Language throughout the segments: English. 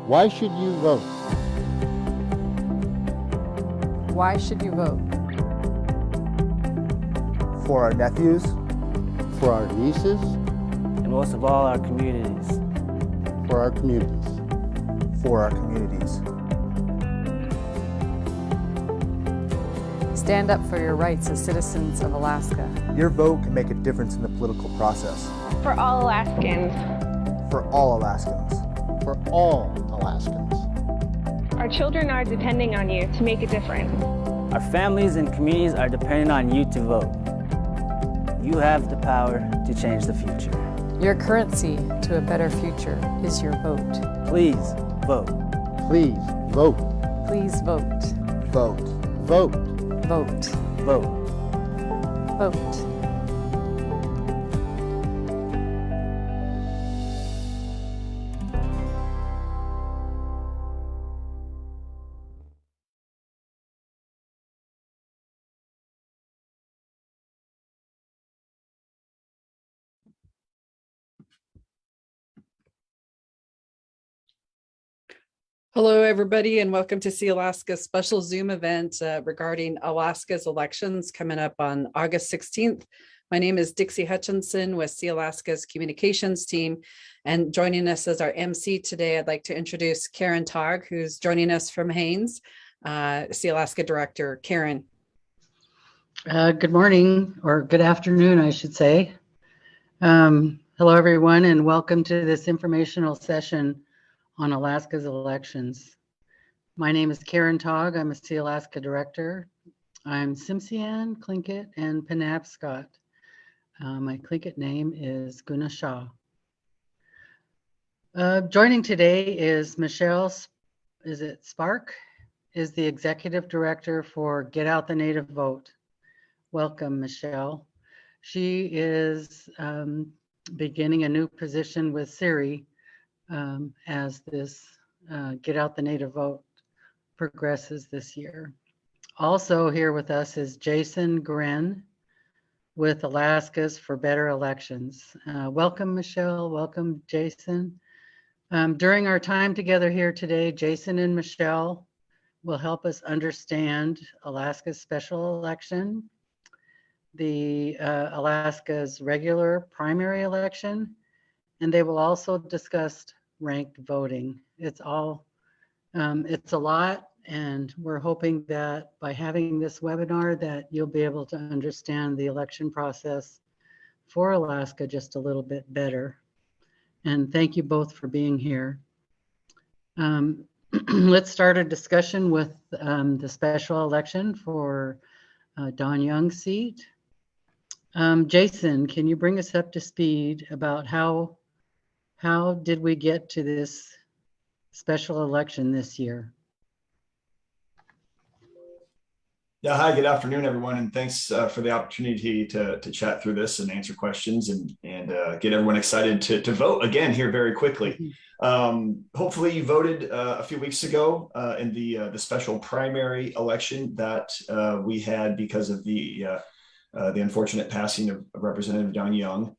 Why should you vote? Why should you vote? For our nephews, For our nieces, and most of all, our communities. for our communities. for our communities. Stand up for your rights as citizens of Alaska. Your vote can make a difference in the political process. For all Alaskans. For all Alaskans. For all Alaskans. Our children are depending on you to make a difference. Our families and communities are depending on you to vote. You have the power to change the future. Your currency to a better future is your vote. Please vote. Please vote. Please vote. Vote. Vote. Vote. Vote. Vote. Hello, everybody, and welcome to See Alaska's special Zoom event regarding Alaska's elections coming up on August 16th. My name is Dixie Hutchinson with See Alaska's communications team, and joining us as our MC today, I'd like to introduce Karen Togg, who's joining us from Haines, See Alaska Director. Karen. Good morning, or good afternoon, I should say. Hello, everyone, and welcome to this informational session on Alaska's elections. My name is Karen Togg. I'm a See Alaska Director. I'm Tsimshian, Tlingit, and Penobscot. My Tlingit name is Guna Shah. Joining today is Michelle, Spark, is the Executive Director for Get Out the Native Vote. Welcome, Michelle. She is beginning a new position with SIRI as this Get Out the Native Vote progresses this year. Also here with us is Jason Gren with Alaska's for Better Elections. Welcome, Michelle. Welcome, Jason. During our time together here today, Jason and Michelle will help us understand Alaska's special election, the Alaska's regular primary election, and they will also discuss ranked voting. It's a lot, and we're hoping that by having this webinar that you'll be able to understand the election process for Alaska just a little bit better. And thank you both for being here. Let's start a discussion with the special election for Don Young's seat. Jason, can you bring us up to speed about how did we get to this special election this year? Yeah, hi, good afternoon, everyone, and thanks for the opportunity to chat through this and answer questions and get everyone excited to vote again here very quickly. Hopefully you voted a few weeks ago in the special primary election that we had because of the unfortunate passing of Representative Don Young.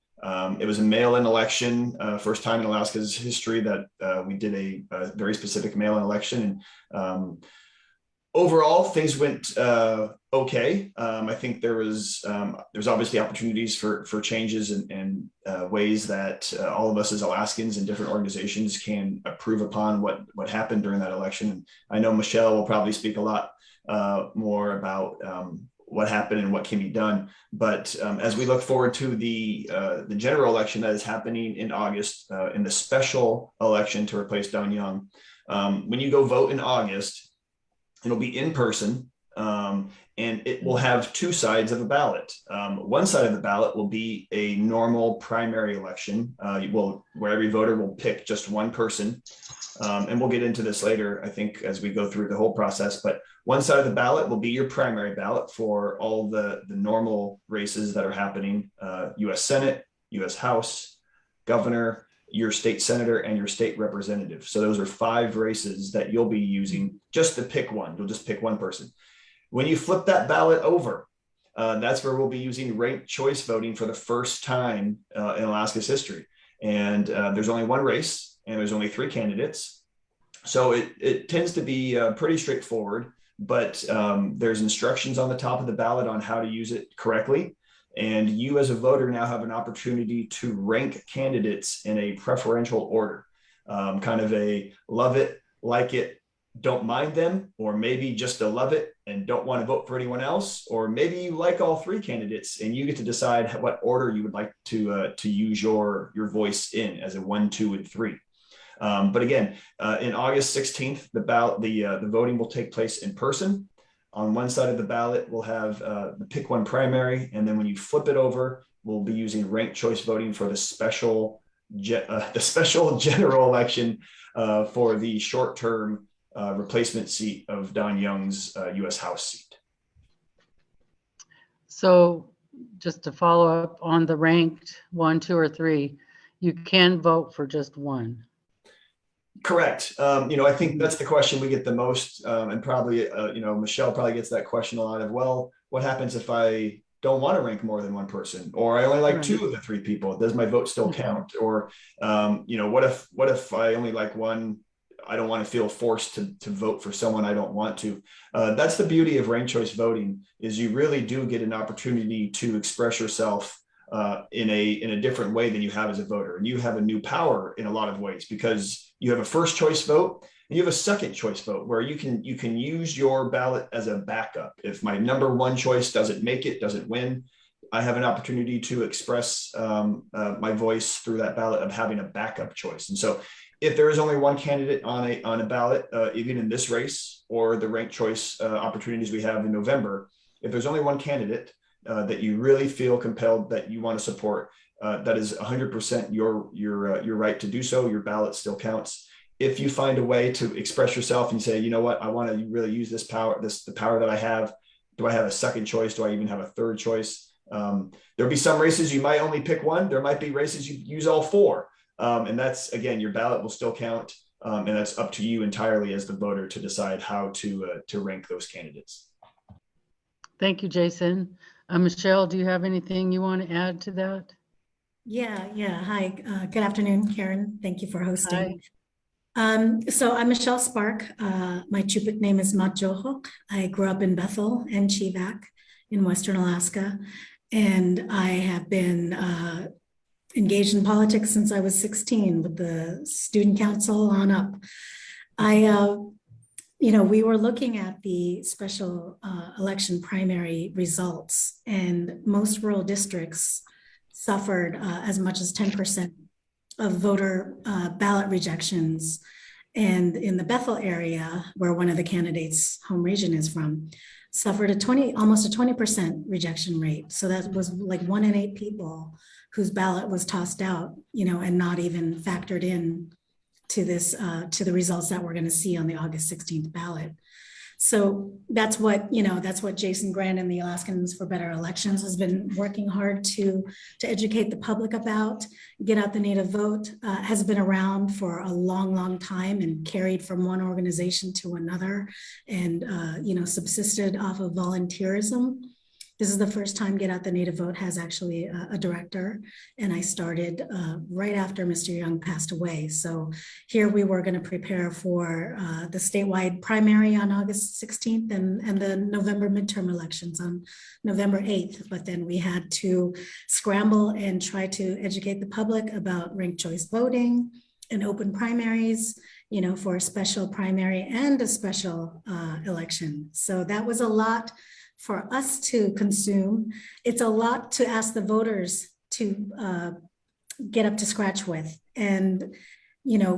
It was a mail-in election, first time in Alaska's history that we did a very specific mail-in election. And overall, things went okay. I think there's obviously opportunities for changes and ways that all of us as Alaskans and different organizations can improve upon what happened during that election. And I know Michelle will probably speak a lot more about what happened and what can be done. But as we look forward to the general election that is happening in August, in the special election to replace Don Young, when you go vote in August, it'll be in person, and it will have two sides of a ballot. One side of the ballot will be a normal primary election, where every voter will pick just one person. And we'll get into this later, I think, as we go through the whole process. But one side of the ballot will be your primary ballot for all the normal races that are happening, U.S. Senate, U.S. House, governor, your state senator, and your state representative. So those are 5 races that you'll be using just to pick one. You'll just pick one person. When you flip that ballot over, that's where we'll be using ranked choice voting for the first time in Alaska's history. And there's only one race, and there's only 3 candidates. So it tends to be pretty straightforward, but there's instructions on the top of the ballot on how to use it correctly. And you as a voter now have an opportunity to rank candidates in a preferential order, kind of a love it, like it, don't mind them, or maybe just a love it and don't want to vote for anyone else, or maybe you like all three candidates and you get to decide what order you would like to use your voice in as a 1, 2, and 3. But again, in August 16th, the voting will take place in person. On one side of the ballot, we'll have the pick one primary, and then when you flip it over, we'll be using ranked choice voting for the special general election for the short-term replacement seat of Don Young's U.S. House seat. So just to follow up on the ranked 1, 2, or 3, you can vote for just one. Correct. I think that's the question we get the most, and probably, Michelle probably gets that question a lot of, well, what happens if I don't want to rank more than one person, or I only like 2 of the 3 people? Does my vote still count? Or, what if I only like one? I don't want to feel forced to vote for someone I don't want to. That's the beauty of ranked choice voting, is you really do get an opportunity to express yourself in a different way than you have as a voter. And you have a new power in a lot of ways, because you have a first choice vote and you have a second choice vote where you can use your ballot as a backup. If my number 1 choice doesn't make it, doesn't win, I have an opportunity to express my voice through that ballot of having a backup choice. And so if there is only one candidate on a ballot, even in this race or the ranked choice opportunities we have in November, if there's only one candidate that you really feel compelled that you want to support, that is 100% your right to do so. Your ballot still counts. If you find a way to express yourself and say, you know what, I want to really use this power, the power that I have. Do I have a second choice? Do I even have a third choice? There'll be some races you might only pick one. There might be races you use all 4. And that's, again, your ballot will still count. And that's up to you entirely as the voter to decide how to rank those candidates. Thank you, Jason. Michelle, do you have anything you want to add to that? Yeah. Hi, good afternoon, Karen. Thank you for hosting. So I'm Michelle Spark. My Chupik name is Matjohok. I grew up in Bethel and Chivak in Western Alaska. And I have been engaged in politics since I was 16 with the student council on up. We were looking at the special election primary results, and most rural districts suffered as much as 10% of voter ballot rejections. And in the Bethel area, where one of the candidates' home region is from, suffered almost a 20% rejection rate. So that was like 1 in 8 people whose ballot was tossed out, and not even factored in to this, to the results that we're going to see on the August 16th ballot. So that's what Jason Grant and the Alaskans for Better Elections has been working hard to educate the public about. Get Out the Native Vote has been around for a long, long time and carried from one organization to another, and subsisted off of volunteerism. This is the first time Get Out the Native Vote has actually a director, and I started right after Mr. Young passed away. So here we were going to prepare for the statewide primary on August 16th and the November midterm elections on November 8th. But then we had to scramble and try to educate the public about ranked choice voting and open primaries, for a special primary and a special election. So that was a lot for us to consume. It's a lot to ask the voters to get up to scratch with. And,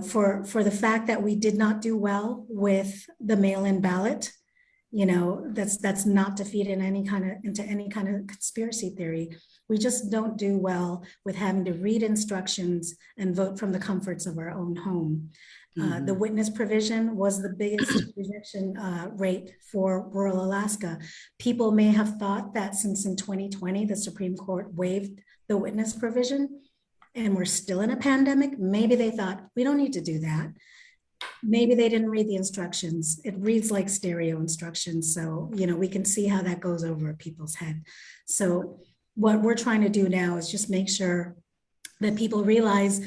for the fact that we did not do well with the mail-in ballot, that's not to feed into any kind of conspiracy theory. We just don't do well with having to read instructions and vote from the comforts of our own home. The witness provision was the biggest rejection rate for rural Alaska. People may have thought that since in 2020, the Supreme Court waived the witness provision and we're still in a pandemic, maybe they thought, we don't need to do that. Maybe they didn't read the instructions. It reads like stereo instructions. So, we can see how that goes over people's head. So what we're trying to do now is just make sure that people realize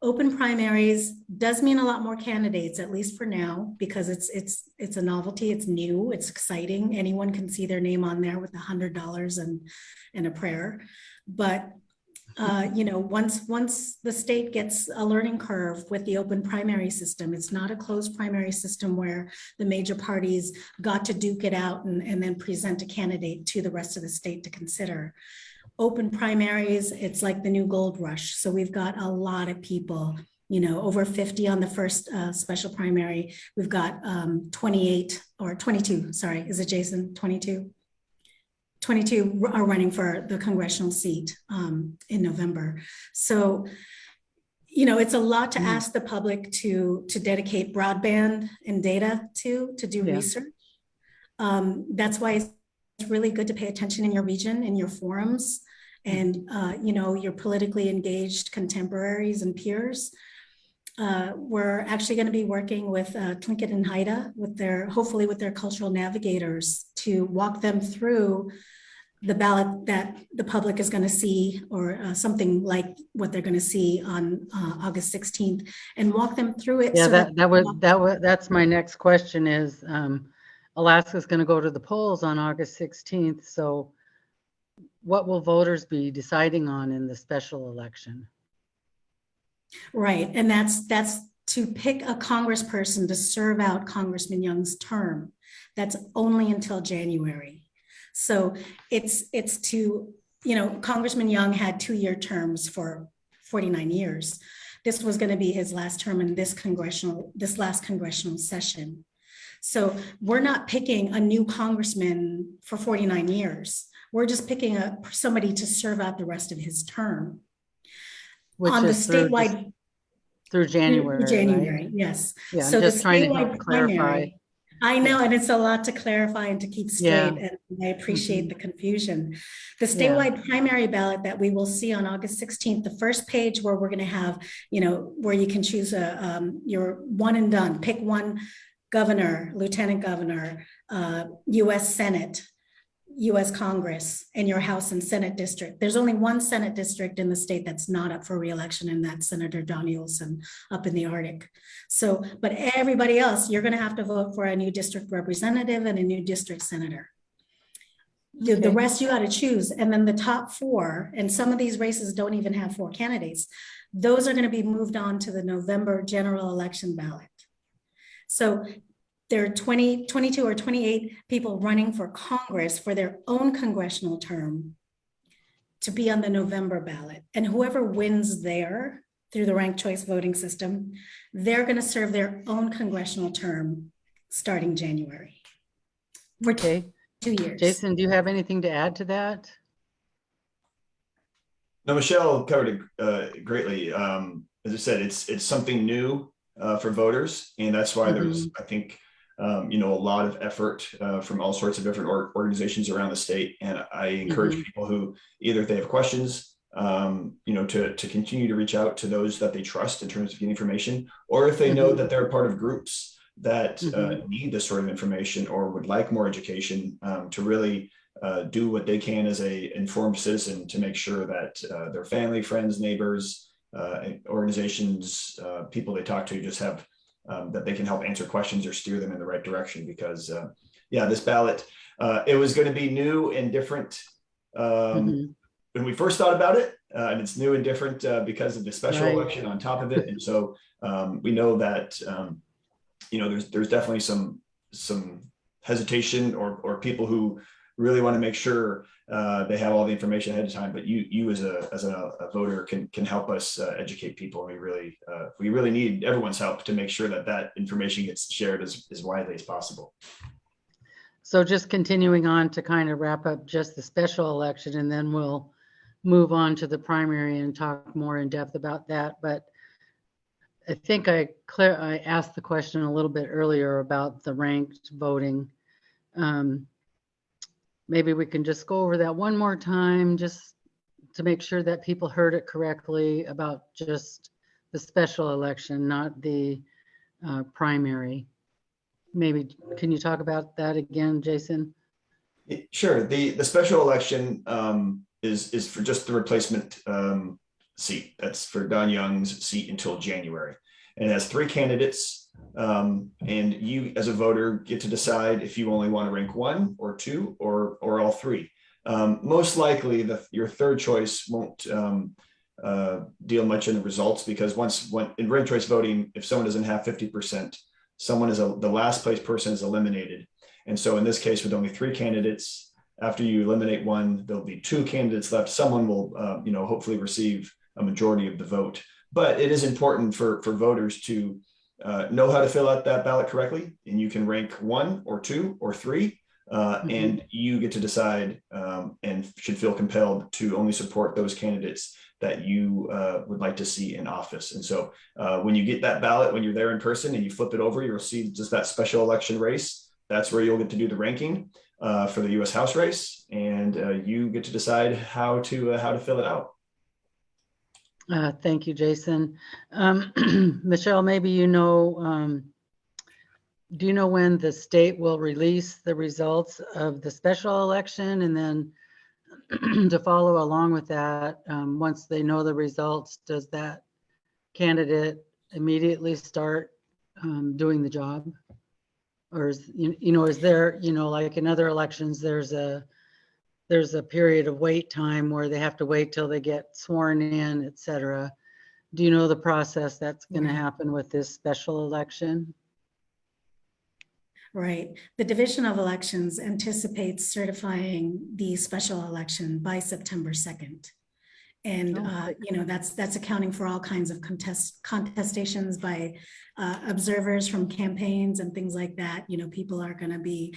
Open primaries does mean a lot more candidates, at least for now, because it's a novelty, it's new, it's exciting. Anyone can see their name on there with $100 and a prayer. But you know, once the state gets a learning curve with the open primary system, it's not a closed primary system where the major parties got to duke it out and then present a candidate to the rest of the state to consider. Open primaries, it's like the new gold rush. So we've got a lot of people, you know, over 50 on the first special primary. We've got 28 or 22, sorry, is it Jason, 22? 22 are running for the congressional seat in November. So, you know, it's a lot to ask the public to dedicate broadband and data to do research. That's why it's really good to pay attention in your region, in your forums, and, you know, your politically engaged contemporaries and peers. We're actually going to be working with Tlingit and Haida hopefully with their cultural navigators to walk them through the ballot that the public is going to see, or something like what they're going to see on August 16th, and walk them through it. Yeah, so that's my next question is, Alaska's going to go to the polls on August 16th. So what will voters be deciding on in the special election? Right, and that's to pick a congressperson to serve out Congressman Young's term. That's only until January. So it's to, you know, Congressman Young had 2-year terms for 49 years. This was going to be his last term in this last congressional session. So we're not picking a new congressman for 49 years. We're just picking somebody to serve out the rest of his term. Which on the is statewide through January. Through January, right? yes. Yeah, so I'm just the trying to statewide help clarify. primary, I know, and it's a lot to clarify and to keep straight, and I appreciate the confusion. The statewide primary ballot that we will see on August 16th, the first page where we're going to have, you know, where you can choose your one and done, pick one governor, lieutenant governor, U.S. Senate, U.S. Congress, and your House and Senate district. There's only one Senate district in the state that's not up for re-election, and that's Senator Don Nielsen up in the Arctic. So, but everybody else, you're going to have to vote for a new district representative and a new district senator. The rest you got to choose. And then the top 4, and some of these races don't even have 4 candidates. Those are going to be moved on to the November general election ballot. So there are 22 or 28 people running for Congress for their own congressional term to be on the November ballot. And whoever wins there through the ranked choice voting system, they're going to serve their own congressional term starting January. For 2 years. Jason, do you have anything to add to that? No, Michelle covered it greatly. As I said, it's something new for voters, and that's why there's, I think, you know, a lot of effort from all sorts of different organizations around the state. And I encourage people who, either if they have questions, you know, to continue to reach out to those that they trust in terms of getting information, or if they know that they're part of groups that need this sort of information or would like more education, to really do what they can as a informed citizen to make sure that their family, friends, neighbors, organizations, people they talk to just have that they can help answer questions or steer them in the right direction. Because yeah, this ballot, it was going to be new and different when we first thought about it, and it's new and different because of the special election on top of it. And so we know that you know, there's definitely some hesitation or people who really want to make sure they have all the information ahead of time. But you as a voter can help us educate people. And we really need everyone's help to make sure that information gets shared as widely as possible. So just continuing on to kind of wrap up just the special election, and then we'll move on to the primary and talk more in depth about that. But I think I asked the question a little bit earlier about the ranked voting. Maybe we can just go over that one more time, just to make sure that people heard it correctly about just the special election, not the primary. Maybe, can you talk about that again, Jason? Sure. The special election is for just the replacement seat. That's for Don Young's seat until January. And it has 3 candidates. And you as a voter get to decide if you only want to rank 1 or 2 or all 3. Most likely your third choice won't deal much in the results, because when in ranked choice voting, if someone doesn't have 50%, the last place person is eliminated. And so in this case, with only 3 candidates, after you eliminate one, there'll be 2 candidates left. Someone will, hopefully receive a majority of the vote. But it is important for voters to know how to fill out that ballot correctly. And you can rank 1 or 2 or 3, and you get to decide and should feel compelled to only support those candidates that you would like to see in office. And so when you get that ballot, when you're there in person and you flip it over, you'll see just that special election race. That's where you'll get to do the ranking for the U.S. House race, and you get to decide how to fill it out. Thank you, Jason. Michelle, maybe do you know when the state will release the results of the special election? And then to follow along with that, once they know the results, does that candidate immediately start doing the job? Or is there, like in other elections, there's a period of wait time where they have to wait till they get sworn in, et cetera. Do you know the process that's going to happen with this special election? Right. The Division of Elections anticipates certifying the special election by September 2nd. And, that's accounting for all kinds of contestations by observers from campaigns and things like that. People are going to be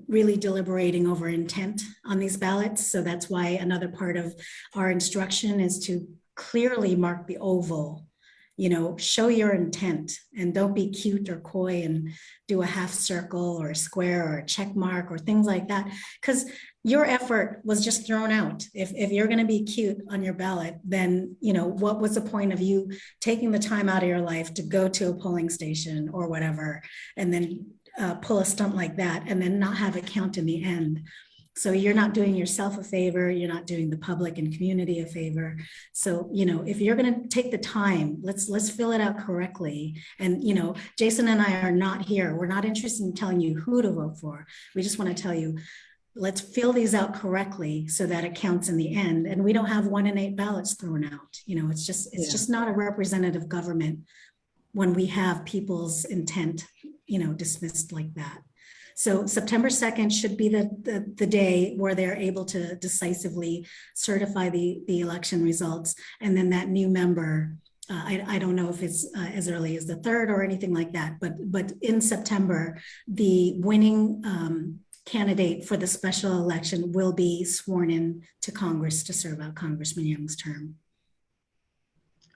really deliberating over intent on these ballots. So that's why another part of our instruction is to clearly mark the oval, show your intent, and don't be cute or coy and do a half circle or a square or a check mark or things like that, because your effort was just thrown out. If you're going to be cute on your ballot, then what was the point of you taking the time out of your life to go to a polling station or whatever, and then pull a stunt like that and then not have it count in the end? So you're not doing yourself a favor, you're not doing the public and community a favor. So, if you're going to take the time, let's fill it out correctly. And, Jason and I are not here. We're not interested in telling you who to vote for. We just want to tell you, let's fill these out correctly so that it counts in the end. And we don't have 1 in 8 ballots thrown out. It's just not a representative government when we have people's intent, dismissed like that. So September 2nd should be the day where they're able to decisively certify the election results. And then that new member, I don't know if it's as early as the 3rd or anything like that, but in September, the winning candidate for the special election will be sworn in to Congress to serve out Congressman Young's term.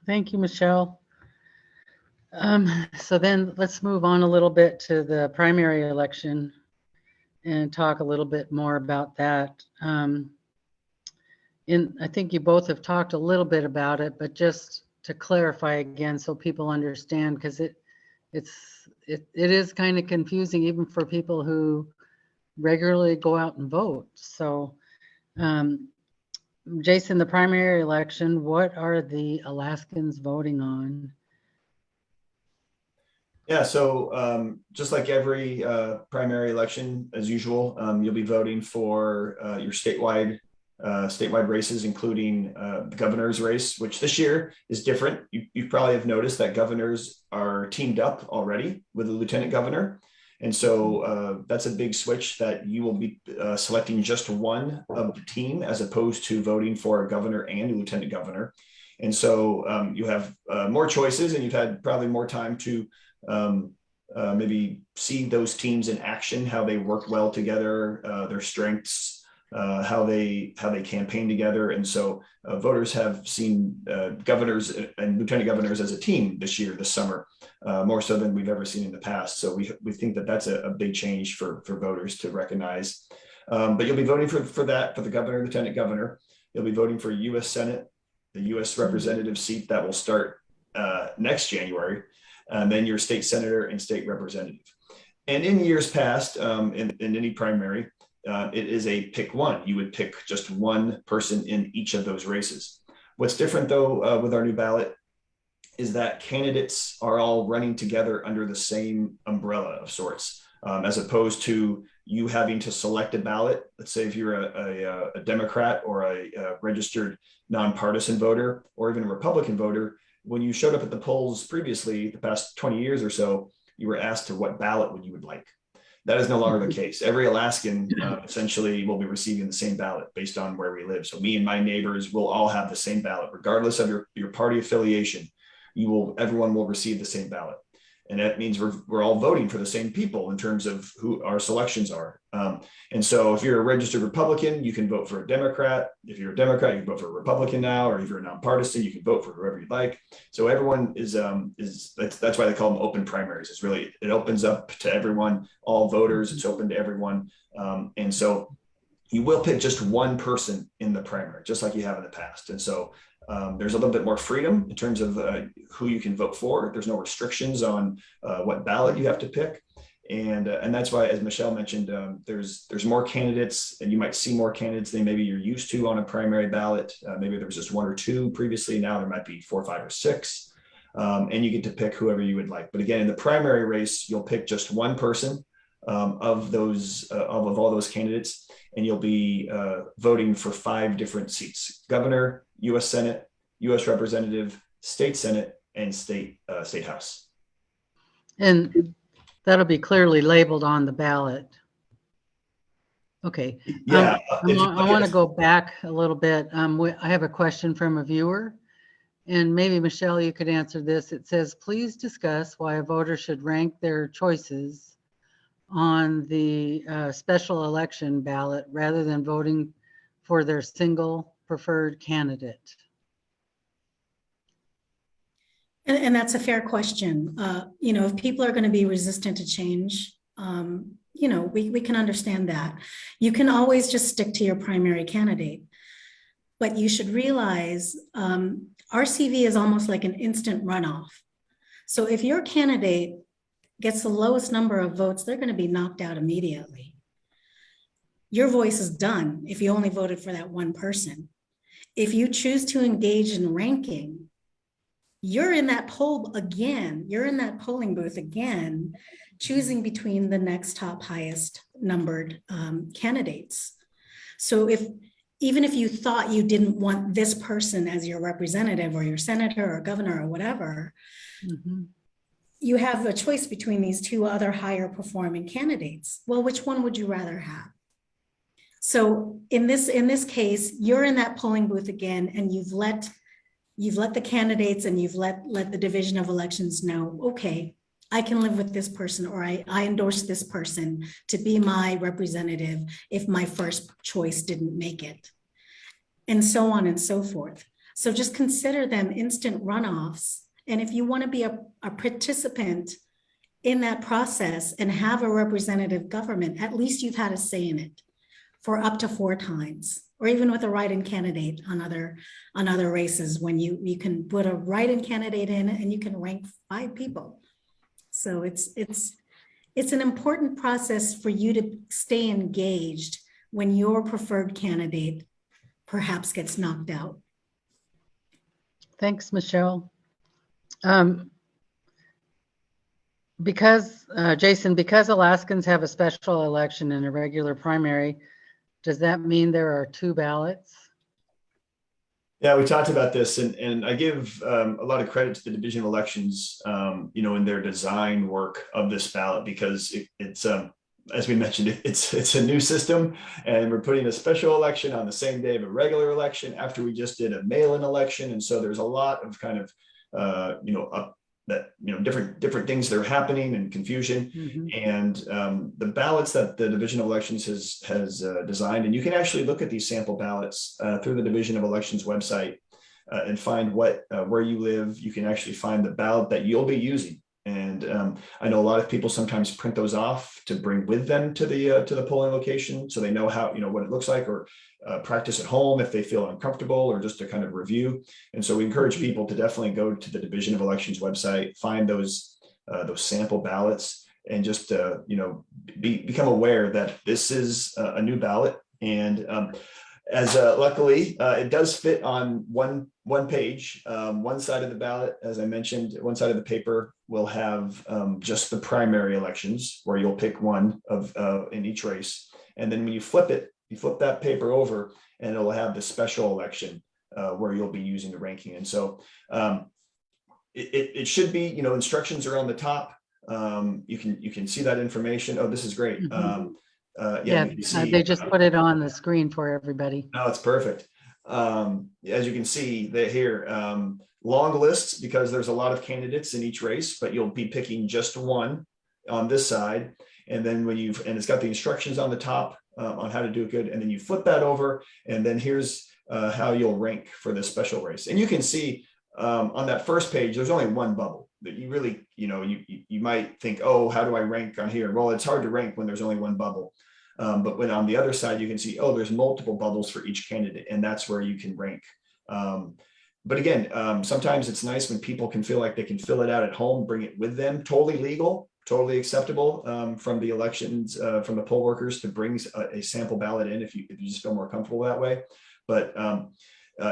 Thank you, Michelle. So then let's move on a little bit to the primary election and talk a little bit more about that. I think you both have talked a little bit about it, but just to clarify again so people understand, because it is kind of confusing even for people who regularly go out and vote. So Jason, the primary election, what are the Alaskans voting on? Yeah, so just like every primary election, as usual, you'll be voting for your statewide races, including the governor's race, which this year is different. You probably have noticed that governors are teamed up already with the lieutenant governor. And so that's a big switch, that you will be selecting just one of the team as opposed to voting for a governor and a lieutenant governor. And so you have more choices, and you've had probably more time to maybe see those teams in action, how they work well together, their strengths, how they campaign together. And so voters have seen governors and lieutenant governors as a team this summer, more so than we've ever seen in the past. So we think that that's a big change for voters to recognize. But you'll be voting for the governor, lieutenant governor. You'll be voting for U.S. Senate, the U.S. representative seat that will start next January, and then your state senator and state representative. And in years past, in any primary, it is a pick one. You would pick just one person in each of those races. What's different though with our new ballot is that candidates are all running together under the same umbrella of sorts, as opposed to you having to select a ballot. Let's say if you're a Democrat or a registered nonpartisan voter or even a Republican voter, when you showed up at the polls previously, the past 20 years or so, you were asked to what ballot you would like. That is no longer the case. Every Alaskan essentially will be receiving the same ballot based on where we live. So me and my neighbors will all have the same ballot, regardless of your party affiliation. Everyone will receive the same ballot. And that means we're all voting for the same people in terms of who our selections are. And so if you're a registered Republican, you can vote for a Democrat. If you're a Democrat, you can vote for a Republican now, or if you're a nonpartisan, you can vote for whoever you'd like. So everyone is that's why they call them open primaries. It's really, it opens up to everyone, all voters, it's open to everyone. And so you will pick just one person in the primary, just like you have in the past. And so there's a little bit more freedom in terms of who you can vote for. There's no restrictions on what ballot you have to pick. And that's why, as Michelle mentioned, there's more candidates, and you might see more candidates than maybe you're used to on a primary ballot. Maybe there was just one or two previously. Now there might be 4, 5, or 6. And you get to pick whoever you would like. But again, in the primary race, you'll pick just one person of all those candidates, and you'll be voting for 5 different seats: governor, U.S. Senate, U.S. Representative, State Senate, and State House. And that'll be clearly labeled on the ballot. Okay. Yeah. I want to go back a little bit. I have a question from a viewer, and maybe Michelle, you could answer this. It says, please discuss why a voter should rank their choices on the special election ballot rather than voting for their single preferred candidate. And that's a fair question. If people are going to be resistant to change, we can understand that. You can always just stick to your primary candidate, but you should realize RCV is almost like an instant runoff. So if your candidate gets the lowest number of votes, they're going to be knocked out immediately. Your voice is done if you only voted for that one person. If you choose to engage in ranking, you're in that poll again, you're in that polling booth again, choosing between the next top highest numbered candidates. So even if you thought you didn't want this person as your representative or your senator or governor or whatever, you have a choice between these 2 other higher performing candidates. Well, which one would you rather have? So in this case, you're in that polling booth again, and you've let the candidates and you've let the Division of Elections know, okay, I can live with this person, or I endorse this person to be my representative if my first choice didn't make it, and so on and so forth. So just consider them instant runoffs. And if you want to be a participant in that process and have a representative government, at least you've had a say in it for up to 4 times, or even with a write-in candidate on other races, when you can put a write-in candidate in and you can rank 5 people. So it's an important process for you to stay engaged when your preferred candidate perhaps gets knocked out. Thanks, Michelle. Jason, because Alaskans have a special election and a regular primary, does that mean there are 2 ballots? Yeah, we talked about this, and I give a lot of credit to the Division of Elections, in their design work of this ballot, because it's as we mentioned, it's a new system, and we're putting a special election on the same day of a regular election after we just did a mail-in election, and so there's a lot of kind of different things that are happening and confusion. And the ballots that the Division of Elections has designed, and you can actually look at these sample ballots through the Division of Elections website and find where you live. You can actually find the ballot that you'll be using. And I know a lot of people sometimes print those off to bring with them to the polling location, so they know how, what it looks like, or practice at home if they feel uncomfortable, or just to kind of review. And so we encourage people to definitely go to the Division of Elections website, find those sample ballots, and just become aware that this is a new ballot. And as luckily it does fit on one page. One side of the ballot, as I mentioned, one side of the paper will have just the primary elections, where you'll pick one of in each race, and then when you flip it, you flip that paper over, and it'll have the special election where you'll be using the ranking. And so it should be, instructions are on the top. You can see that information. Oh, this is great. Yeah, you can see, they just put it on the screen for everybody. no, it's perfect. As you can see that here, long lists, because there's a lot of candidates in each race, but you'll be picking just one on this side. And then and it's got the instructions on the top on how to do it good. And then you flip that over, and then here's how you'll rank for this special race. And you can see on that first page, there's only one bubble that you really, you might think, oh, how do I rank on here? Well, it's hard to rank when there's only one bubble. But when on the other side, you can see, oh, there's multiple bubbles for each candidate, and that's where you can rank. But again, sometimes it's nice when people can feel like they can fill it out at home, bring it with them, totally legal, totally acceptable from the elections, from the poll workers to bring a sample ballot in if you just feel more comfortable that way. But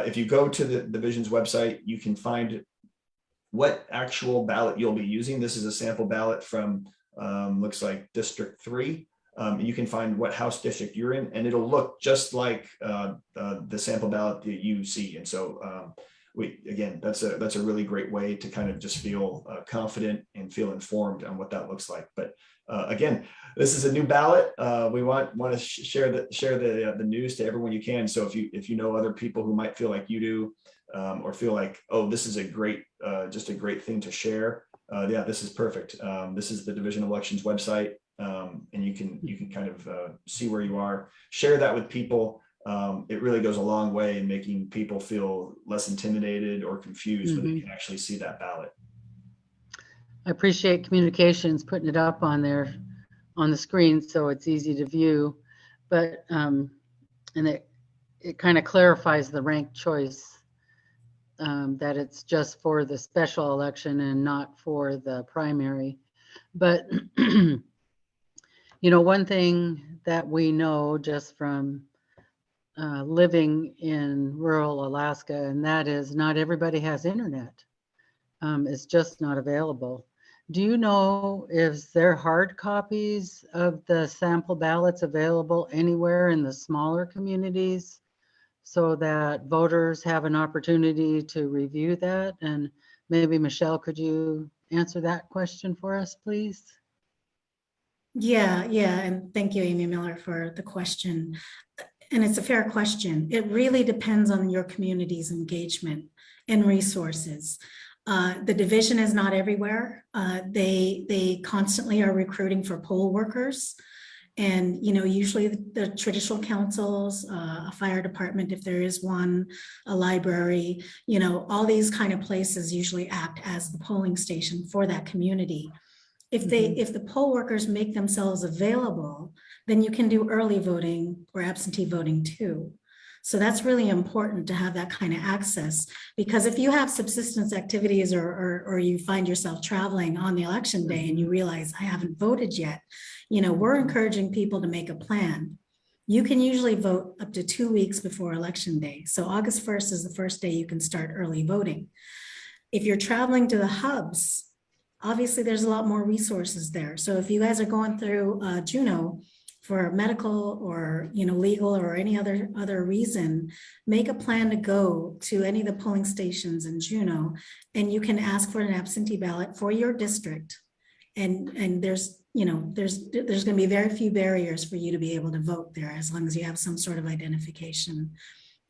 if you go to the division's website, you can find what actual ballot you'll be using. This is a sample ballot from, looks like District 3. You can find what House district you're in, and it'll look just like the sample ballot that you see. And so again, that's a really great way to kind of just feel confident and feel informed on what that looks like. But again, this is a new ballot. We want to share the news to everyone you can. So if you know other people who might feel like you do, or feel like, oh, this is a great just a great thing to share. Yeah, this is perfect. This is the Division of Elections website. And you can kind of see where you are, share that with people. It really goes a long way in making people feel less intimidated or confused when they can actually see that ballot. I appreciate communications putting it up on there on the screen so it's easy to view, but and it kind of clarifies the ranked choice, that it's just for the special election and not for the primary. But one thing that we know just from living in rural Alaska, and that is not everybody has internet. It's just not available. Do you know if there are hard copies of the sample ballots available anywhere in the smaller communities so that voters have an opportunity to review that? And maybe Michelle, could you answer that question for us, please? Yeah, and thank you, Amy Miller, for the question. And it's a fair question. It really depends on your community's engagement and resources. The division is not everywhere. They constantly are recruiting for poll workers. And, usually the traditional councils, a fire department, if there is one, a library, all these kind of places usually act as the polling station for that community. If the poll workers make themselves available, then you can do early voting or absentee voting too. So that's really important to have that kind of access, because if you have subsistence activities or you find yourself traveling on the election day and you realize I haven't voted yet, we're encouraging people to make a plan. You can usually vote up to 2 weeks before election day. So August 1st is the first day you can start early voting. If you're traveling to the hubs, obviously there's a lot more resources there. So if you guys are going through Juneau for medical or legal or any other reason, make a plan to go to any of the polling stations in Juneau, and you can ask for an absentee ballot for your district. And there's going to be very few barriers for you to be able to vote there, as long as you have some sort of identification,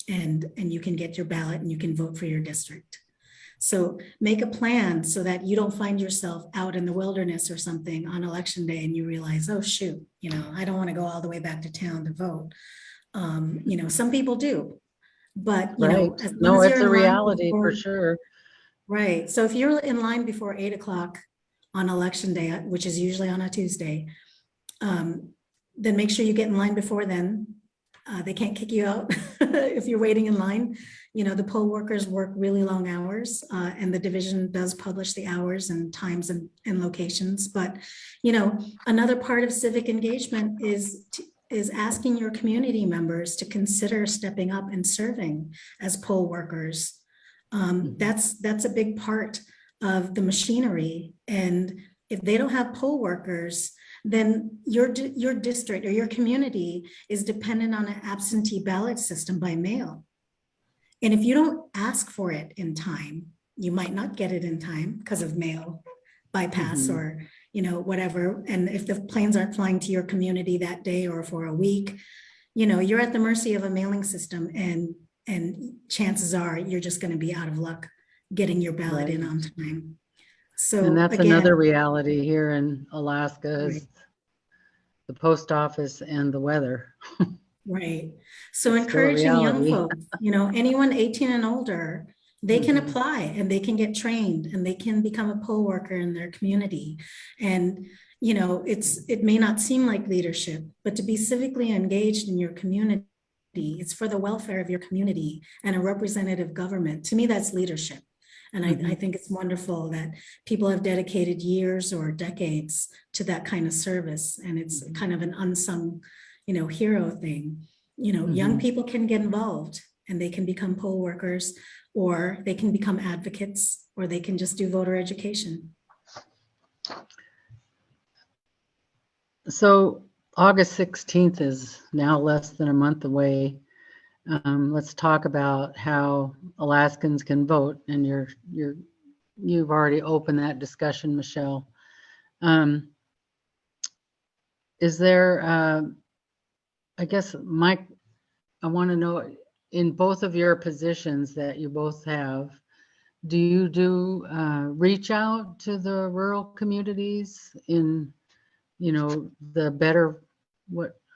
and you can get your ballot and you can vote for your district. So make a plan so that you don't find yourself out in the wilderness or something on election day and you realize, oh shoot, I don't want to go all the way back to town to vote. Some people do, but right. No, it's a reality for sure. Right. So if you're in line before 8 o'clock on election day, which is usually on a Tuesday, then make sure you get in line before then. They can't kick you out if you're waiting in line. The poll workers work really long hours, and the division does publish the hours and times and locations. But, another part of civic engagement is is asking your community members to consider stepping up and serving as poll workers. That's a big part of the machinery. And if they don't have poll workers, then your district or your community is dependent on an absentee ballot system by mail. And if you don't ask for it in time, you might not get it in time because of mail bypass or, you know, whatever. And if the planes aren't flying to your community that day or for a week, you know, you're at the mercy of a mailing system, and chances are you're just going to be out of luck getting your ballot in on time. So, And that's again, another reality here in Alaska is the post office and the weather. right. So It's still a encouraging young reality. folks, you know, anyone 18 and older, they can apply and they can get trained and they can become a poll worker in their community. And, you know, it may not seem like leadership, but to be civically engaged in your community, it's for the welfare of your community and a representative government. To me, that's leadership. And I think it's wonderful that people have dedicated years or decades to that kind of service. And it's kind of an unsung, you know, hero thing. You know, young people can get involved and they can become poll workers, or they can become advocates, or they can just do voter education. So August 16th is now less than a month away. Let's talk about how Alaskans can vote, and you've already opened that discussion, Michelle. Is there, I guess, Mike, I want to know, in both of your positions that you both have, do you reach out to the rural communities in, you know, the better,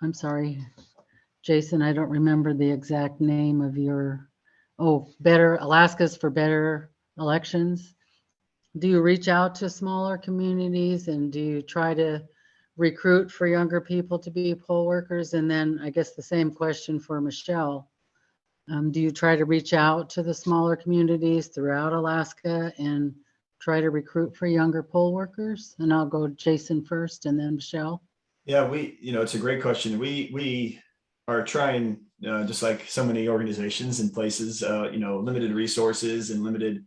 I'm sorry, Jason, I don't remember the exact name of your, Better Alaska's for Better Elections. Do you reach out to smaller communities, and do you try to recruit for younger people to be poll workers? And then I guess the same question for Michelle. Do you try to reach out to the smaller communities throughout Alaska and try to recruit for younger poll workers? And I'll go Jason first and then Michelle. Yeah, it's a great question. We are trying, just like so many organizations and places, limited resources and limited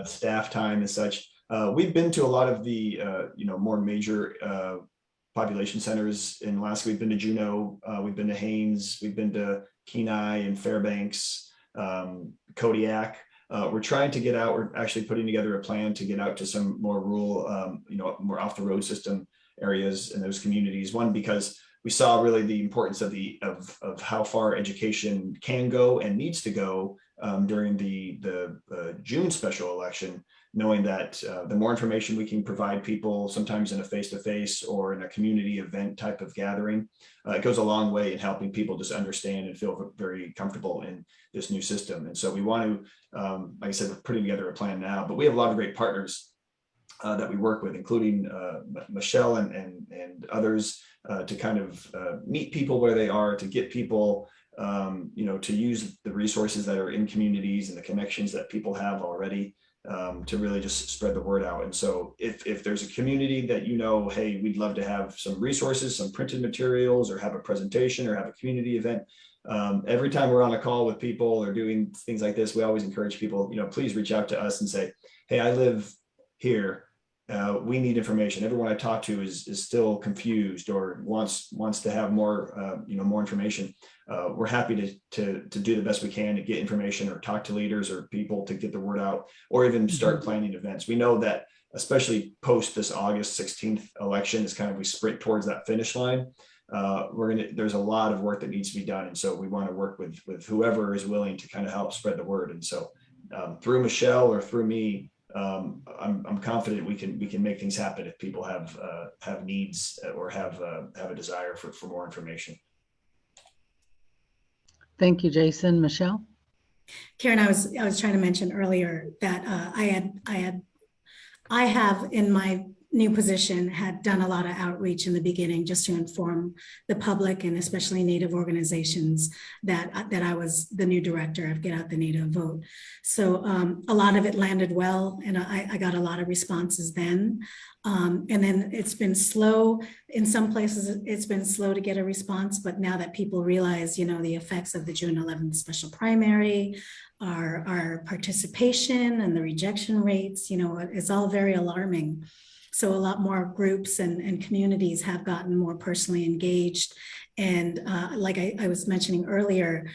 staff time and such. We've been to a lot of the, more major population centers in Alaska. We've been to Juneau, we've been to Haines, we've been to Kenai and Fairbanks, Kodiak. We're trying to get out. We're actually putting together a plan to get out to some more rural, more off the road system areas in those communities. One, because we saw really the importance of how far education can go and needs to go during the June special election, knowing that the more information we can provide people, sometimes in a face-to-face or in a community event type of gathering, it goes a long way in helping people just understand and feel very comfortable in this new system. And so we want to, like I said, we're putting together a plan now, but we have a lot of great partners that we work with, including Michelle and others, to kind of meet people where they are, to get people, to use the resources that are in communities and the connections that people have already, to really just spread the word out. And so if there's a community that, hey, we'd love to have some resources, some printed materials, or have a presentation or have a community event. Every time we're on a call with people or doing things like this, we always encourage people, please reach out to us and say, hey, I live here. We need information. Everyone I talk to is still confused or wants to have more, more information. We're happy to do the best we can to get information or talk to leaders or people to get the word out, or even start planning events. We know that especially post this August 16th election, is kind of, we sprint towards that finish line. There's a lot of work that needs to be done. And so we want to work with whoever is willing to kind of help spread the word. And so through Michelle or through me, I'm confident we can make things happen if people have needs or have a desire for more information. Thank you, Jason. Michelle? Karen, I was trying to mention earlier that I have in my new position, had done a lot of outreach in the beginning just to inform the public and especially Native organizations that I was the new director of Get Out the Native Vote. So a lot of it landed well, and I got a lot of responses then. And then it's been slow. In some places, it's been slow to get a response, but now that people realize, the effects of the June 11th special primary, our participation and the rejection rates, it's all very alarming. So a lot more groups and communities have gotten more personally engaged. And like I was mentioning earlier,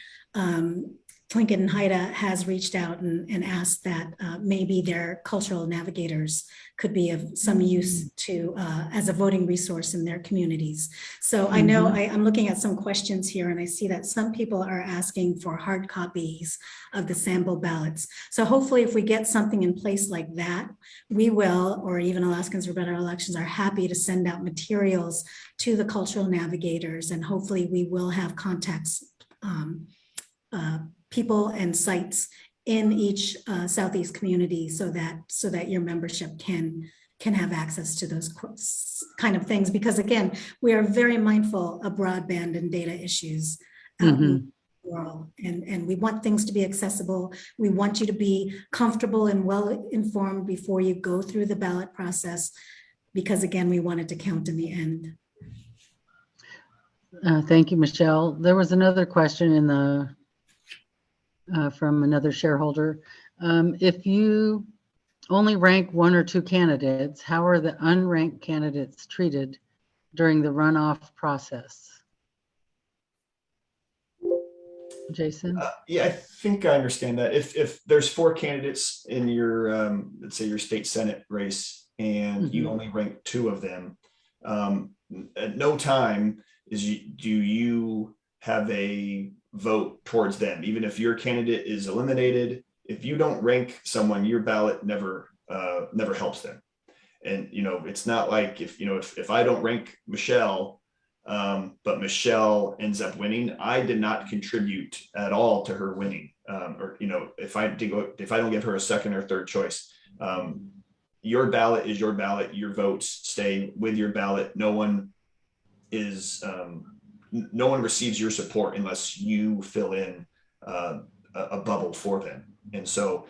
Tlingit and Haida has reached out and asked that maybe their cultural navigators could be of some use to as a voting resource in their communities. So I know I'm looking at some questions here, and I see that some people are asking for hard copies of the sample ballots. So hopefully if we get something in place like that, we will, or even Alaskans for Better Elections are happy to send out materials to the cultural navigators, and hopefully we will have contacts, people and sites in each Southeast community so that your membership can have access to those kind of things. Because again, we are very mindful of broadband and data issues out in the world, and we want things to be accessible. We want you to be comfortable and well informed before you go through the ballot process, because again, we want it to count in the end. Thank you, Michelle. There was another question in the from another shareholder. If you only rank one or two candidates, how are the unranked candidates treated during the runoff process? Jason? Yeah, I think I understand that. If there's 4 candidates in your, let's say your state Senate race, and you only rank 2 of them, at no time do you have a vote towards them. Even if your candidate is eliminated, if you don't rank someone, your ballot never helps them. And it's not like if I don't rank Michelle, but Michelle ends up winning, I did not contribute at all to her winning. Or if I don't give her a second or third choice, your ballot is your ballot. Your votes stay with your ballot. No one receives your support unless you fill in a bubble for them. And so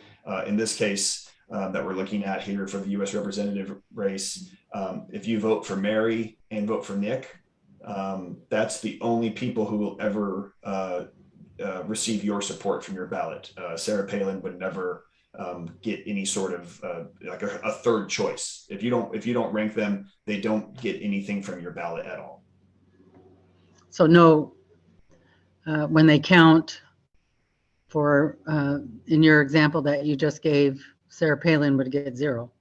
in this case that we're looking at here for the U.S. representative race, if you vote for Mary and vote for Nick, that's the only people who will ever receive your support from your ballot. Sarah Palin would never get any sort of like a third choice. If you don't rank them, they don't get anything from your ballot at all. So no, when they count for, in your example that you just gave, Sarah Palin would get 0.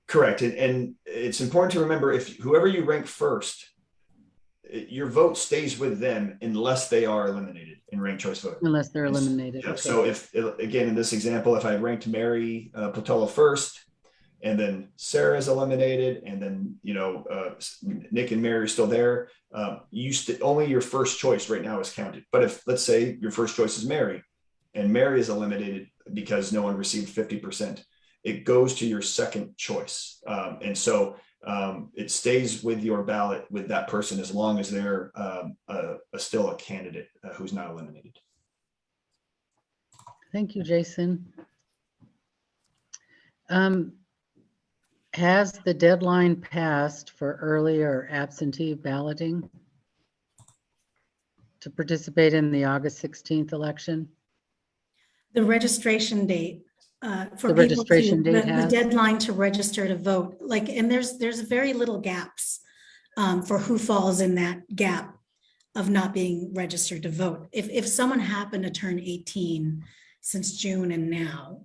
Correct. And it's important to remember, if whoever you rank first, your vote stays with them unless they are eliminated in ranked choice voting. Unless they're eliminated. Yeah, okay. so if, again, in this example, if I ranked Mary Patola first, and then Sarah is eliminated, and then Nick and Mary are still there, only your first choice right now is counted. But if, let's say, your first choice is Mary, and Mary is eliminated because no one received 50%, it goes to your second choice, and so it stays with your ballot with that person as long as they're still a candidate who's not eliminated. Thank you, Jason. Has the deadline passed for early or absentee balloting to participate in the August 16th election? The registration date for The registration date the has? deadline to register to vote, and there's very little gaps for who falls in that gap of not being registered to vote. If someone happened to turn 18 since June and now,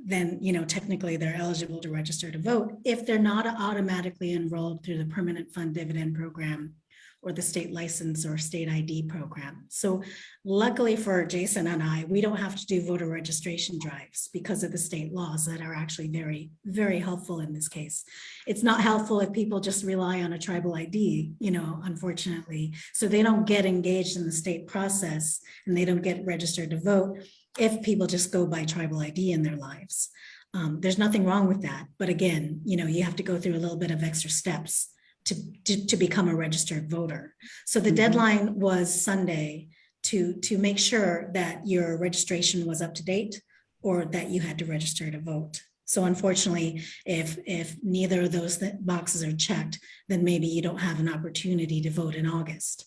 then technically they're eligible to register to vote if they're not automatically enrolled through the Permanent Fund Dividend Program or the state license or state ID program. So luckily for Jason and I, we don't have to do voter registration drives because of the state laws that are actually very, very helpful in this case. It's not helpful if people just rely on a tribal ID, unfortunately. So they don't get engaged in the state process and they don't get registered to vote if people just go by tribal ID in their lives. There's nothing wrong with that. But again, you have to go through a little bit of extra steps to become a registered voter. So the deadline was Sunday to make sure that your registration was up to date or that you had to register to vote. So unfortunately, if neither of those boxes are checked, then maybe you don't have an opportunity to vote in August.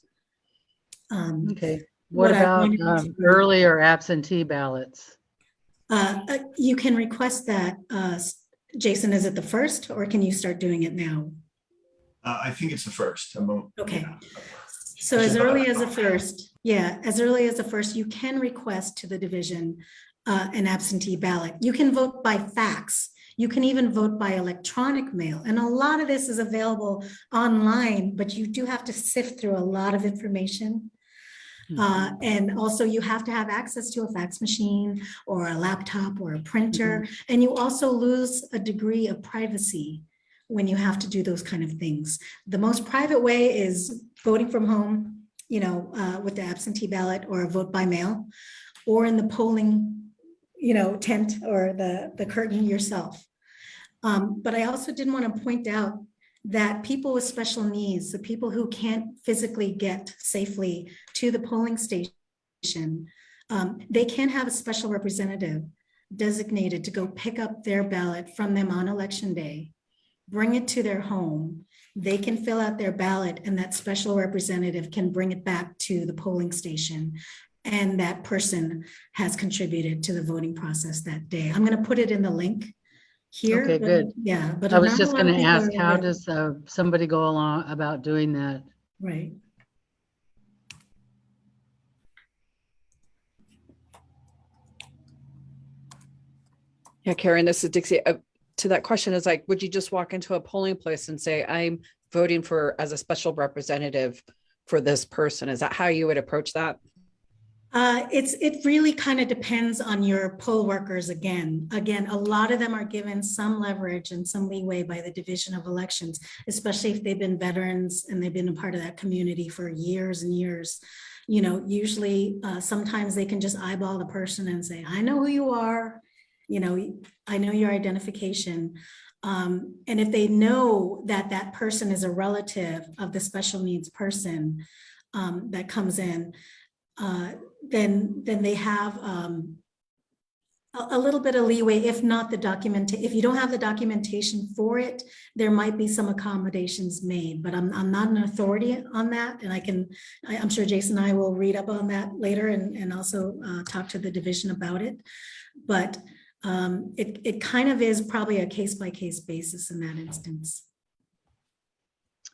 Okay. What about early or absentee ballots? You can request that. Jason, is it the first or can you start doing it now? I think it's the first. Okay. Yeah. So as early as the first, you can request to the division an absentee ballot. You can vote by fax. You can even vote by electronic mail. And a lot of this is available online, but you do have to sift through a lot of information. And also you have to have access to a fax machine or a laptop or a printer. And you also lose a degree of privacy when you have to do those kind of things. The most private way is voting from home, with the absentee ballot or a vote by mail, or in the polling, tent or the curtain yourself. But I also did want to point out that people with special needs, the people who can't physically get safely to the polling station, they can have a special representative designated to go pick up their ballot from them on election day, bring it to their home. They can fill out their ballot and that special representative can bring it back to the polling station. And that person has contributed to the voting process that day. I'm going to put it in the link here. Okay, good. Yeah, but I was just going to ask, how does somebody go along about doing that? Right. Yeah, Karen, this is Dixie. To that question is like, would you just walk into a polling place and say, I'm voting as a special representative for this person? Is that how you would approach that? It really kind of depends on your poll workers again. A lot of them are given some leverage and some leeway by the Division of Elections, especially if they've been veterans and they've been a part of that community for years and years. Usually sometimes they can just eyeball the person and say, I know who you are. I know your identification. And if they know that that person is a relative of the special needs person that comes in, then they have a little bit of leeway, if not if you don't have the documentation for it, there might be some accommodations made, but I'm not an authority on that. And I'm sure Jason and I will read up on that later and also talk to the division about it. But it kind of is probably a case-by-case basis in that instance.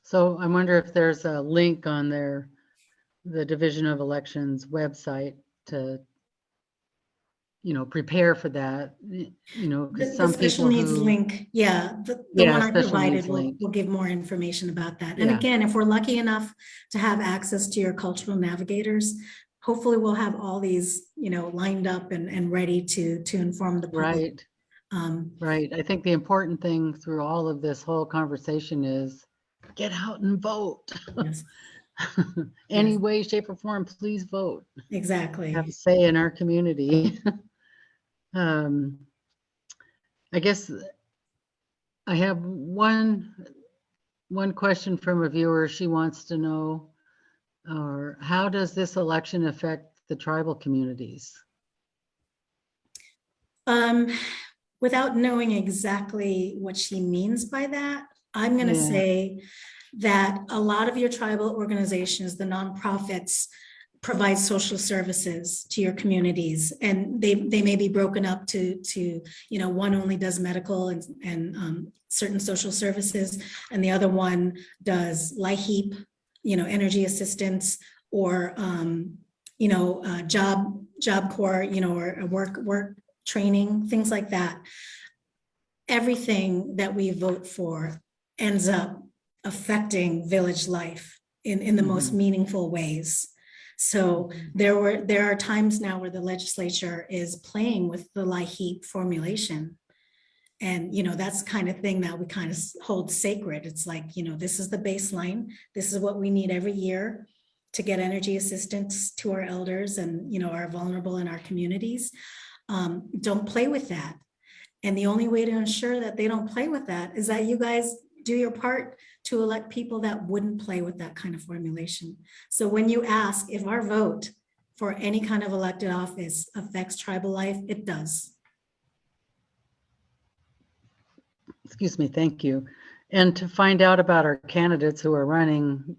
So I wonder if there's a link on the Division of Elections website to, prepare for that, because some the special people needs link, the one I provided will give more information about that. And again, if we're lucky enough to have access to your cultural navigators, hopefully we'll have all these, lined up and ready to inform the public. Right. Right. I think the important thing through all of this whole conversation is get out and vote. Yes. Any way, shape, or form, please vote. Exactly. Have a say in our community. I guess I have one question from a viewer. She wants to know, how does this election affect the tribal communities? Without knowing exactly what she means by that, I'm going to say that a lot of your tribal organizations, the nonprofits, provide social services to your communities, and they may be broken up to one only does medical and certain social services, and the other one does LIHEAP, energy assistance, or job corps, or work training, things like that. Everything that we vote for ends up affecting village life in the most meaningful ways. So there are times now where the legislature is playing with the LIHEAP formulation. And, that's the kind of thing that we kind of hold sacred. It's like, this is the baseline. This is what we need every year to get energy assistance to our elders and, our vulnerable in our communities. Don't play with that. And the only way to ensure that they don't play with that is that you guys do your part to elect people that wouldn't play with that kind of formulation. So when you ask if our vote for any kind of elected office affects tribal life, it does. Excuse me, thank you. And to find out about our candidates who are running,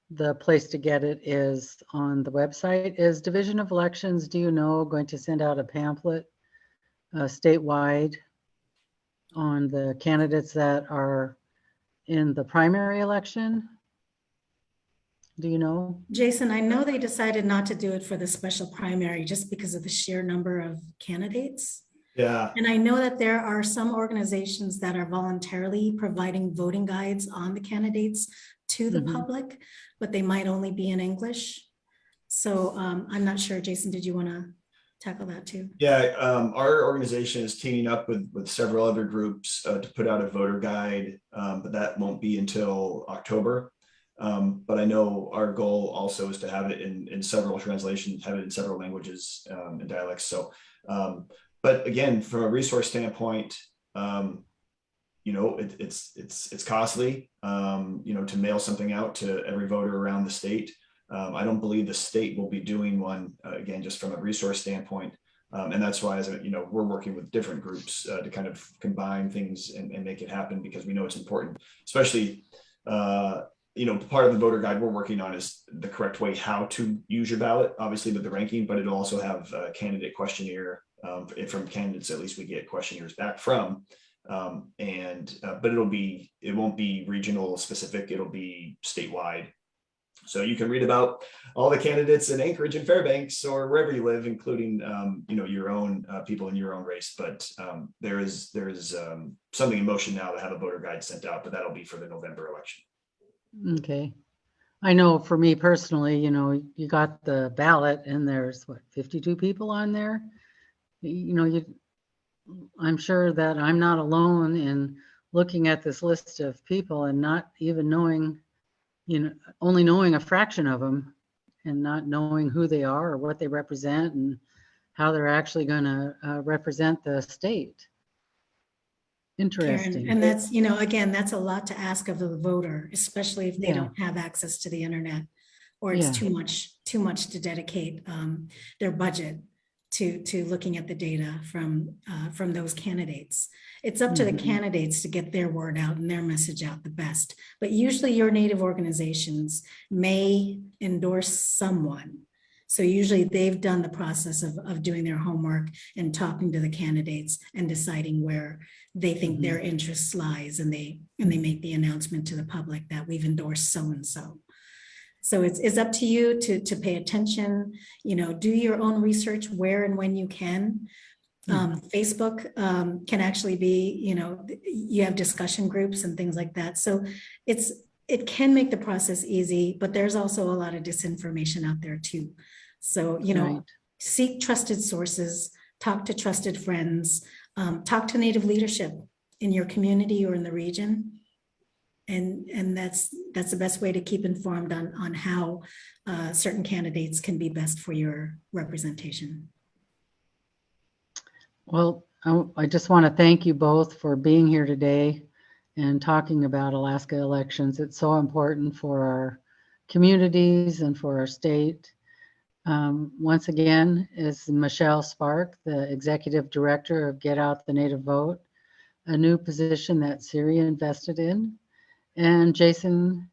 the place to get it is on the website. Is Division of Elections, do you know, going to send out a pamphlet statewide on the candidates that are in the primary election? Do you know? Jason, I know they decided not to do it for the special primary just because of the sheer number of candidates. Yeah. And I know that there are some organizations that are voluntarily providing voting guides on the candidates to the public, but they might only be in English. So I'm not sure, Jason, did you want to tackle that too? Yeah, our organization is teaming up with several other groups to put out a voter guide, but that won't be until October. But I know our goal also is to have it in several translations, have it in several languages and dialects. So, but again, from a resource standpoint, you know, it's costly, you know, to mail something out to every voter around the state. I don't believe the state will be doing one, again, just from a resource standpoint. And that's why, as you know, we're working with different groups to kind of combine things and make it happen, because we know it's important, especially, you know, part of the voter guide we're working on is the correct way how to use your ballot, obviously with the ranking, but it'll also have a candidate questionnaire. From candidates, at least we get questionnaires back from, but it won't be regional specific, it'll be statewide. So you can read about all the candidates in Anchorage and Fairbanks or wherever you live, including, you know, your own people in your own race. But there is something in motion now to have a voter guide sent out, but that'll be for the November election. Okay. I know for me personally, you know, you got the ballot and there's what, 52 people on there? You know, I'm sure that I'm not alone in looking at this list of people and not even knowing, you know, only knowing a fraction of them and not knowing who they are or what they represent and how they're actually going to represent the state. Interesting. Karen, and that's, you know, again, that's a lot to ask of the voter, especially if they Yeah. don't have access to the internet, or it's too much to dedicate their budget to looking at the data from those candidates. It's up to the candidates to get their word out and their message out the best. But usually your native organizations may endorse someone. So usually they've done the process of doing their homework and talking to the candidates and deciding where they think their interest lies, and they make the announcement to the public that we've endorsed so-and-so. So it's up to you to pay attention, you know, do your own research where and when you can. Facebook can actually be, you know, you have discussion groups and things like that. So it can make the process easy, but there's also a lot of disinformation out there too. So, you know, seek trusted sources, talk to trusted friends, talk to Native leadership in your community or in the region. And that's the best way to keep informed on how certain candidates can be best for your representation. Well, I just want to thank you both for being here today and talking about Alaska elections. It's so important for our communities and for our state. Once again, is Michelle Spark, the Executive Director of Get Out the Native Vote, a new position that Siri invested in, and Jason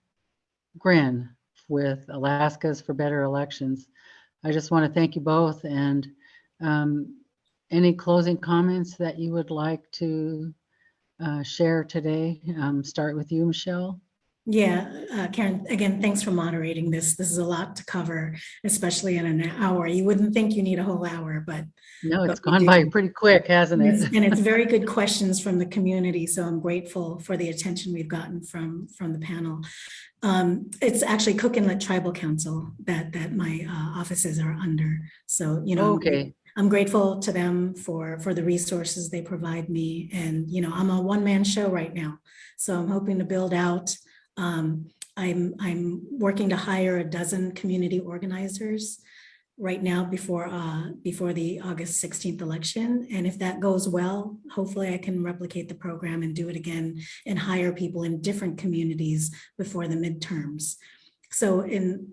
Grin with Alaska's for Better Elections. I just want to thank you both, and any closing comments that you would like to share today? Start with you, Michelle. Yeah, Karen, again, thanks for moderating this. This is a lot to cover, especially in an hour. You wouldn't think you need a whole hour, but no, it's gone by pretty quick, hasn't it? And it's very good questions from the community. So I'm grateful for the attention we've gotten from the panel. It's actually Cook Inlet Tribal Council that my offices are under. So, you know, okay. I'm grateful to them for the resources they provide me. And, you know, I'm a one-man show right now. So I'm hoping to build out. I'm working to hire a dozen community organizers right now before the August 16th election. And if that goes well, hopefully I can replicate the program and do it again and hire people in different communities before the midterms. So in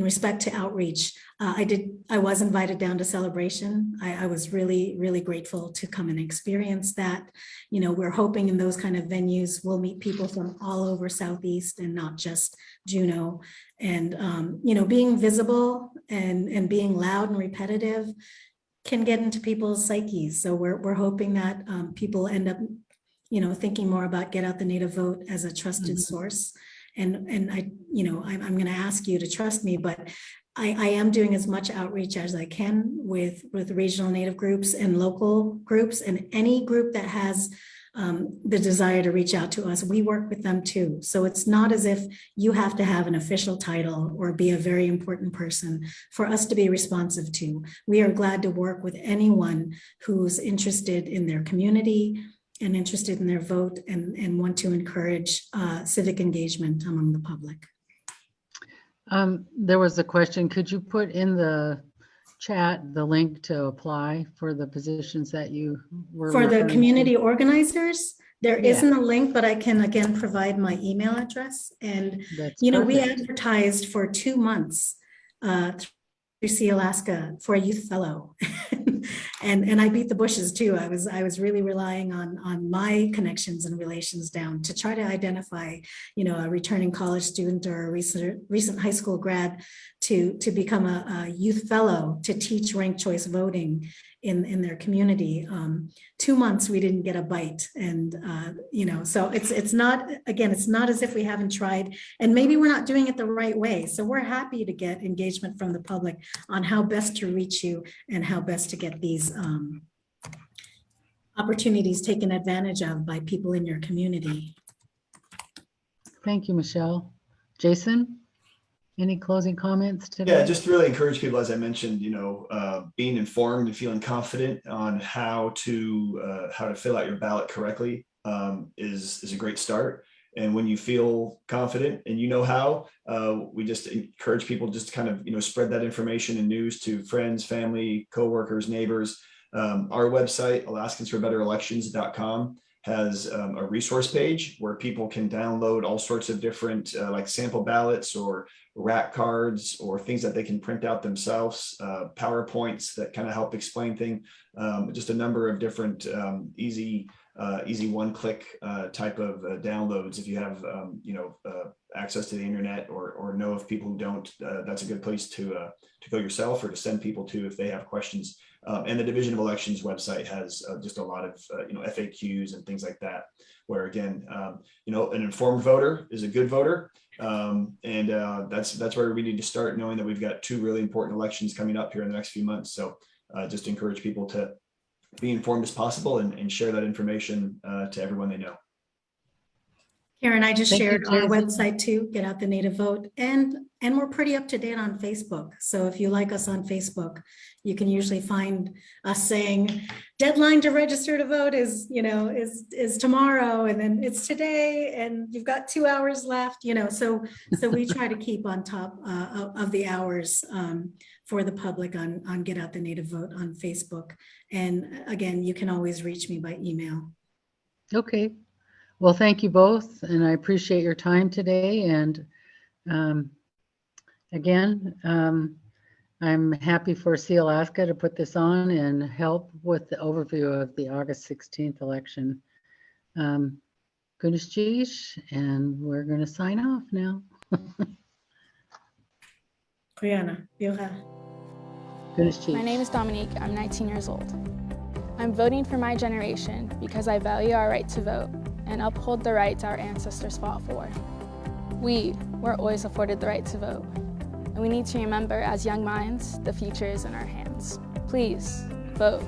respect to outreach, I was invited down to Celebration. I was really, really grateful to come and experience that. We're hoping in those kind of venues, we'll meet people from all over Southeast and not just Juneau. And, being visible and being loud and repetitive can get into people's psyches. So we're hoping that people end up, thinking more about Get Out the Native Vote as a trusted source. And I'm going to ask you to trust me, but I am doing as much outreach as I can with regional Native groups and local groups, and any group that has the desire to reach out to us, we work with them too. So it's not as if you have to have an official title or be a very important person for us to be responsive to. We are glad to work with anyone who's interested in their community and interested in their vote and want to encourage civic engagement among the public. There was a question, could you put in the chat the link to apply for the positions that you were For the referring community to? organizers, there Yeah. isn't a link, but I can again provide my email address. And, That's we perfect. advertised for 2 months through See Alaska for a youth fellow. And I beat the bushes too. I was really relying on my connections and relations down to try to identify, a returning college student or a recent high school grad to become a youth fellow to teach ranked choice voting in their community. 2 months we didn't get a bite, and so it's not as if we haven't tried, and maybe we're not doing it the right way. So we're happy to get engagement from the public on how best to reach you and how best to get these opportunities taken advantage of by people in your community. Thank you, Michelle. Jason, any closing comments today? Yeah, just to really encourage people, as I mentioned, being informed and feeling confident on how to fill out your ballot correctly is a great start. And when you feel confident and how, we just encourage people just to kind of spread that information and news to friends, family, coworkers, neighbors. Our website, AlaskansForBetterElections.com, has a resource page where people can download all sorts of different like sample ballots or rack cards or things that they can print out themselves, PowerPoints that kind of help explain things, just a number of different easy one-click type of downloads. If you have access to the internet or know of people who don't, that's a good place to go yourself or to send people to if they have questions. And the Division of Elections website has just a lot of FAQs and things like that, where again, an informed voter is a good voter, and that's where we need to start, knowing that we've got 2 really important elections coming up here in the next few months. So just encourage people to be informed as possible and share that information to everyone they know. Karen, I just Thank you, shared our Jason. website too, Get Out the Native Vote, and we're pretty up to date on Facebook. So if you like us on Facebook, you can usually find us saying deadline to register to vote is tomorrow, and then it's today, and you've got 2 hours left. So we try to keep on top of the hours for the public on Get Out the Native Vote on Facebook. And again, you can always reach me by email. Okay. Well, thank you both, and I appreciate your time today. And again, I'm happy for See Alaska to put this on and help with the overview of the August 16th election. Goodness geez, and we're going to sign off now. Brianna, Goodness geez. My name is Dominique. I'm 19 years old. I'm voting for my generation because I value our right to vote and uphold the rights our ancestors fought for. We were always afforded the right to vote, and we need to remember as young minds, the future is in our hands. Please vote.